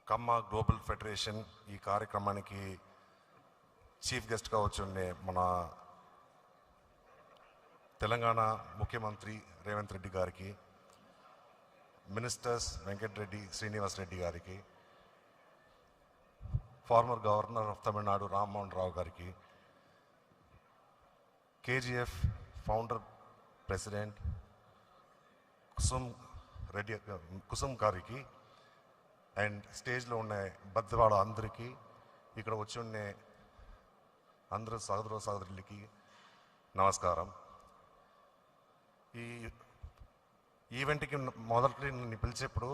కమ్మ global federation ఈ కార్యక్రమానికి chief గెస్ట్గా వచ్చి ఉండే మన తెలంగాణ ముఖ్యమంత్రి రేవంత్ రెడ్డి గారికి, మినిస్టర్స్ వెంకటరెడ్డి శ్రీనివాస్ రెడ్డి గారికి, former governor of Tamil Nadu Rammohan Rao గారికి, కేజీఎఫ్ ఫౌండర్ ప్రెసిడెంట్ కుసుమ్ గారికి అండ్ స్టేజ్లో ఉన్న బద్దవాడ అందరికీ, ఇక్కడ వచ్చి ఉండే అందరూ సహోదర సహోదరులకి నమస్కారం. ఈ ఈవెంట్కి మొదటి నన్ను పిలిచేప్పుడు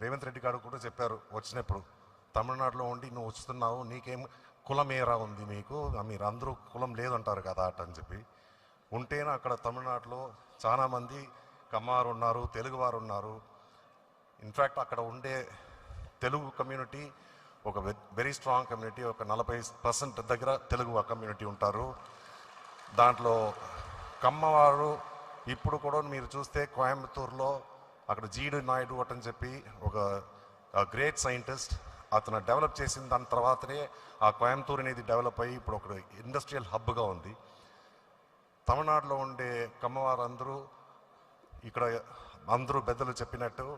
రేవంత్ రెడ్డి గారు కూడా చెప్పారు, వచ్చినప్పుడు తమిళనాడులో ఉండి నువ్వు వస్తున్నావు, నీకేం కులం ఏరా ఉంది మీకు, మీరు అందరూ కులం లేదంటారు కదా అని చెప్పి. ఉంటేనే అక్కడ తమిళనాడులో చాలామంది కమ్మారు ఉన్నారు, తెలుగువారు ఉన్నారు. ఇన్ఫ్యాక్ట్ అక్కడ ఉండే తెలుగు కమ్యూనిటీ ఒక వెరీ స్ట్రాంగ్ కమ్యూనిటీ, ఒక 40% దగ్గర తెలుగు కమ్యూనిటీ ఉంటారు. దాంట్లో కమ్మవారు ఇప్పుడు కూడా మీరు చూస్తే కోయంబత్తూరులో అక్కడ జీడి నాయుడు అని చెప్పి ఒక గ్రేట్ సైంటిస్ట్, అతను డెవలప్ చేసిన దాని తర్వాతనే ఆ కోయంబత్తూరు అనేది డెవలప్ అయ్యి ఇప్పుడు ఒక ఇండస్ట్రియల్ హబ్గా ఉంది. తమిళనాడులో ఉండే కమ్మవారు అందరూ ఇక్కడ అందరూ పెద్దలు చెప్పినట్టు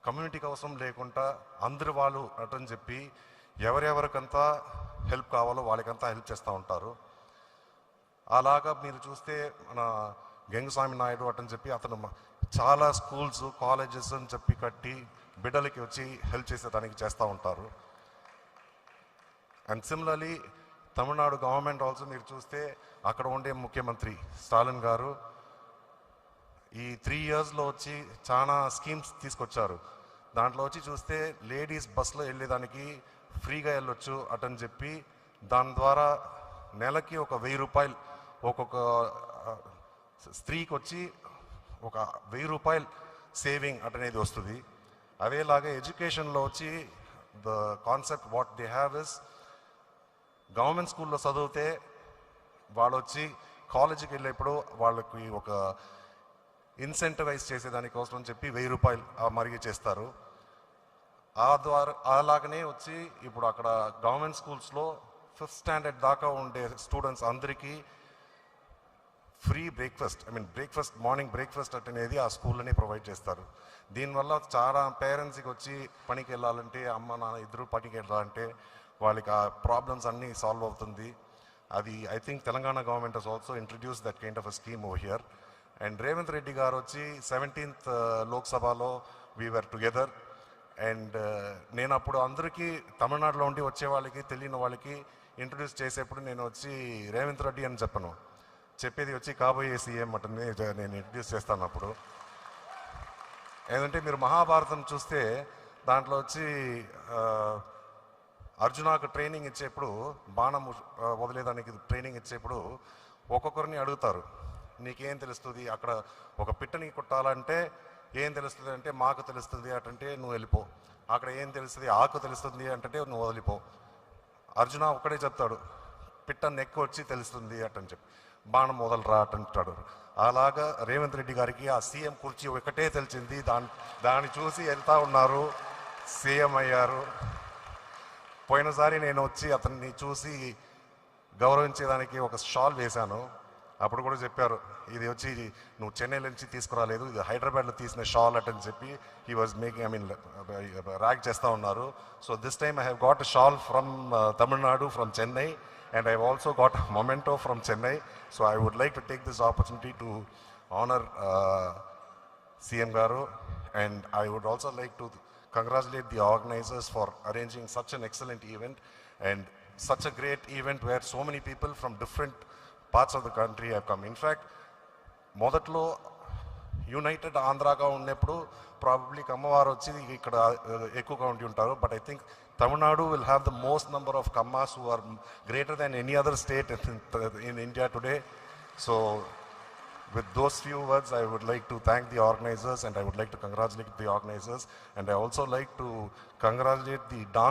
కమ్యూనిటీ కోసం లేకుండా అందరు వాళ్ళు అటని చెప్పి ఎవరెవరికంతా హెల్ప్ కావాలో వాళ్ళకంతా హెల్ప్ చేస్తూ ఉంటారు. అలాగా మీరు చూస్తే మన గంగస్వామి నాయుడు అటని చెప్పి అతను చాలా స్కూల్స్ కాలేజెస్ అని చెప్పి కట్టి బిడ్డలకి వచ్చి హెల్ప్ చేసేదానికి చేస్తూ ఉంటారు. And similarly Tamil Nadu government also మీరు చూస్తే అక్కడ ఉండే ముఖ్యమంత్రి స్టాలిన్ గారు ఈ 3 yearsలో వచ్చి చాలా స్కీమ్స్ తీసుకొచ్చారు. దాంట్లో వచ్చి చూస్తే లేడీస్ బస్సులో వెళ్ళేదానికి ఫ్రీగా వెళ్ళొచ్చు అటని చెప్పి దాని ద్వారా నెలకి ఒక 1000 రూపాయలు ఒక్కొక్క స్త్రీకి వచ్చి ఒక 1000 రూపాయలు సేవింగ్ అటనేది వస్తుంది. అదేలాగా ఎడ్యుకేషన్లో వచ్చి the concept what they have is government స్కూల్లో చదివితే వాళ్ళు వచ్చి కాలేజీకి వెళ్ళేప్పుడు వాళ్ళకి ఒక ఇన్సెంటివైజ్ చేసేదానికోసం అని చెప్పి 1000 రూపాయలు మరిగి చేస్తారు. ఆ ద్వారా అలాగనే వచ్చి ఇప్పుడు అక్కడ గవర్నమెంట్ స్కూల్స్లో 5th స్టాండర్డ్ దాకా ఉండే స్టూడెంట్స్ అందరికీ ఫ్రీ బ్రేక్ఫాస్ట్ మార్నింగ్ బ్రేక్ఫాస్ట్ అనేది ఆ స్కూల్లోనే ప్రొవైడ్ చేస్తారు. దీనివల్ల చాలా పేరెంట్స్కి వచ్చి పనికి వెళ్ళాలంటే అమ్మ నాన్న ఇద్దరు పనికి వెళ్ళాలంటే వాళ్ళకి ఆ ప్రాబ్లమ్స్ అన్నీ సాల్వ్ అవుతుంది. అది I think Telangana government has also introduce that kind of a scheme over here. And Revanth Reddy గారు వచ్చి 17th లోక్సభలో వీఆర్ టుగెదర్. అండ్ నేను అప్పుడు అందరికీ తమిళనాడులో ఉండి వచ్చే వాళ్ళకి తెలియని వాళ్ళకి ఇంట్రడ్యూస్ చేసేప్పుడు నేను వచ్చి రేవంత్ రెడ్డి అని చెప్పను, చెప్పేది వచ్చి కాబోయే సీఎం అంటే నేను ఇంట్రడ్యూస్ చేస్తాను. అప్పుడు ఏంటంటే మీరు మహాభారతం చూస్తే దాంట్లో వచ్చి అర్జునాకు ట్రైనింగ్ ఇచ్చేప్పుడు బాణం వదిలేదానికి ట్రైనింగ్ ఇచ్చేప్పుడు ఒక్కొక్కరిని అడుగుతారు, నీకేం తెలుస్తుంది, అక్కడ ఒక పిట్టని కొట్టాలంటే ఏం తెలుస్తుంది అంటే మాకు తెలుస్తుంది అంటే నువ్వు వెళ్ళిపో, అక్కడ ఏం తెలుస్తుంది ఆకు తెలుస్తుంది అంటే నువ్వు వదిలిపో. అర్జున ఒక్కడే చెప్తాడు, పిట్ట నెక్కు వచ్చి తెలుస్తుంది అటని చెప్పి బాణం వదలరా అంటాడు. అలాగా రేవంత్ రెడ్డి గారికి ఆ సీఎం కుర్చీ ఒకటే తెలిసింది, దాన్ని చూసి వెళ్తా ఉన్నారు, సీఎం అయ్యారు. పోయినసారి నేను వచ్చి అతన్ని చూసి గౌరవించేదానికి ఒక షాల్ వేశాను. అప్పుడు కూడా చెప్పారు, ఇది వచ్చి నువ్వు చెన్నై నుంచి తీసుకురాలేదు, ఇది హైదరాబాద్లో తీసిన షాల్ అటని చెప్పి హీ వాజ్ మేకింగ్ ర్యాక్ చేస్తూ ఉన్నారు. So this time I have got a shawl from Tamil Nadu, from Chennai, and I've also got a memento from Chennai. So I would like to take this opportunity to honor CM Garu, and I would also like to congratulate the organizers for arranging such an excellent event and such a great event where so many people from different parts of the country have come. In fact, మొదట్లో United ఆంధ్రాగా ఉన్నప్పుడు probably కమ్మవారు వచ్చి ఇక్కడ ఎక్కువగా ఉండి ఉంటారు. But I think Tamil Nadu will have the most number of Kammas who are greater than any other state in India today. So with those few words, I would like to thank the organizers and I would like to congratulate the organizers, and I also like to congratulate the dance